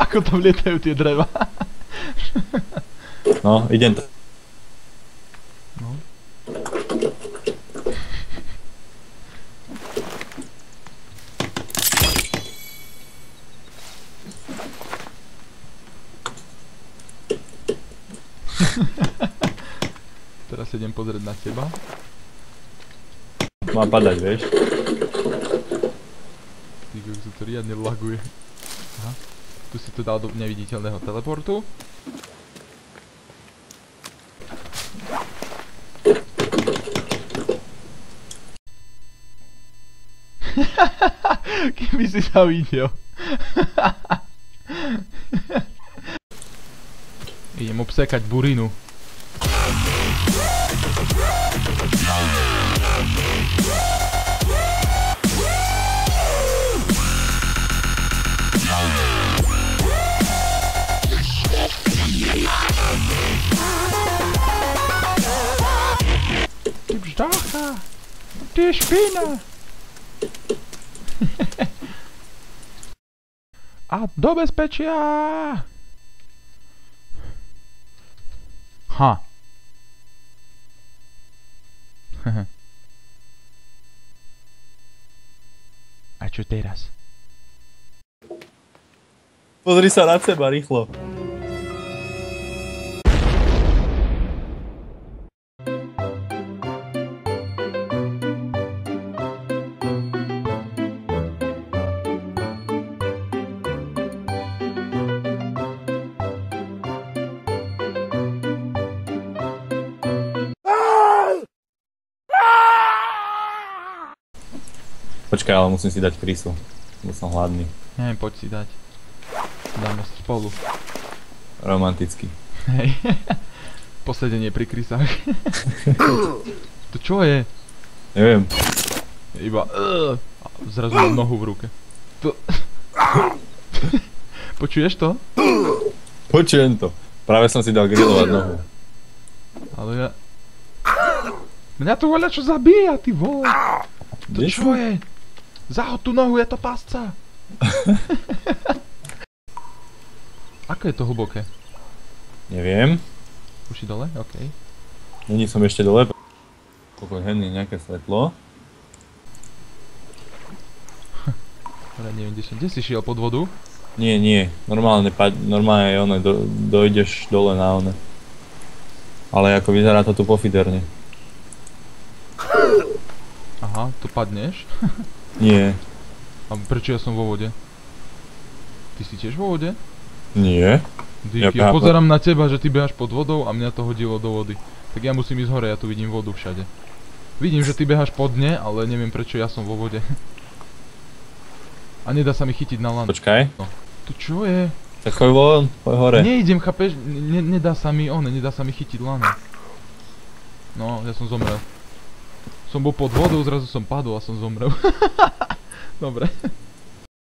Ako tam lietajú tie dreva. No, idem to. No. Teraz sa idem pozrieť na teba. Mám padať, vieš? Ty kokos, to riadne laguje. Aha. Tu si to dal do neviditeľného teleportu. Keby si sa videl. Idem obsekať burinu. Ty bždácha! Ty špina! A do bezpečia! Ha. A čo teraz? Pozri sa na seba, rýchlo. Počkaj, ale musím si dať krysu. Bo som hladný. Neviem, poď si dať. Dáme spolu. Romanticky. Hej. Posedenie pri krysách. To čo je? Neviem. Iba zrazu mám nohu v ruke. To... Počuješ to? Počujem to. Práve som si dal grilovať nohu. Ale ja... Mňa tu voľa čo zabíja, ty vole. To Vieš čo je? Zahod tú nohu, je to pásca. Ako je to hlboké? Neviem. Už si dole? OK. Není som ešte dole. Koľko henný nejaké svetlo. Ale neviem, kde si šiel pod vodu? Nie, nie. Normálne dojdeš dole na one. Ale ako vyzerá to tu pofiderne. Aha, tu padneš? Nie. A prečo ja som vo vode? Ty si tiež vo vode? Nie. Díky, ja pozerám na teba, že ty behaš pod vodou a mňa to hodilo do vody. Tak ja musím ísť hore, ja tu vidím vodu všade. Vidím, že ty behaš pod dne, ale neviem prečo ja som vo vode. A nedá sa mi chytiť na lano. Počkaj. No. To čo je? Tak choď von, choď hore. Neidem, chápeš? Nedá sa mi chytiť lano. No, ja som zomrel. Som bol pod vodou, zrazu som padol a som zomrel. Dobre.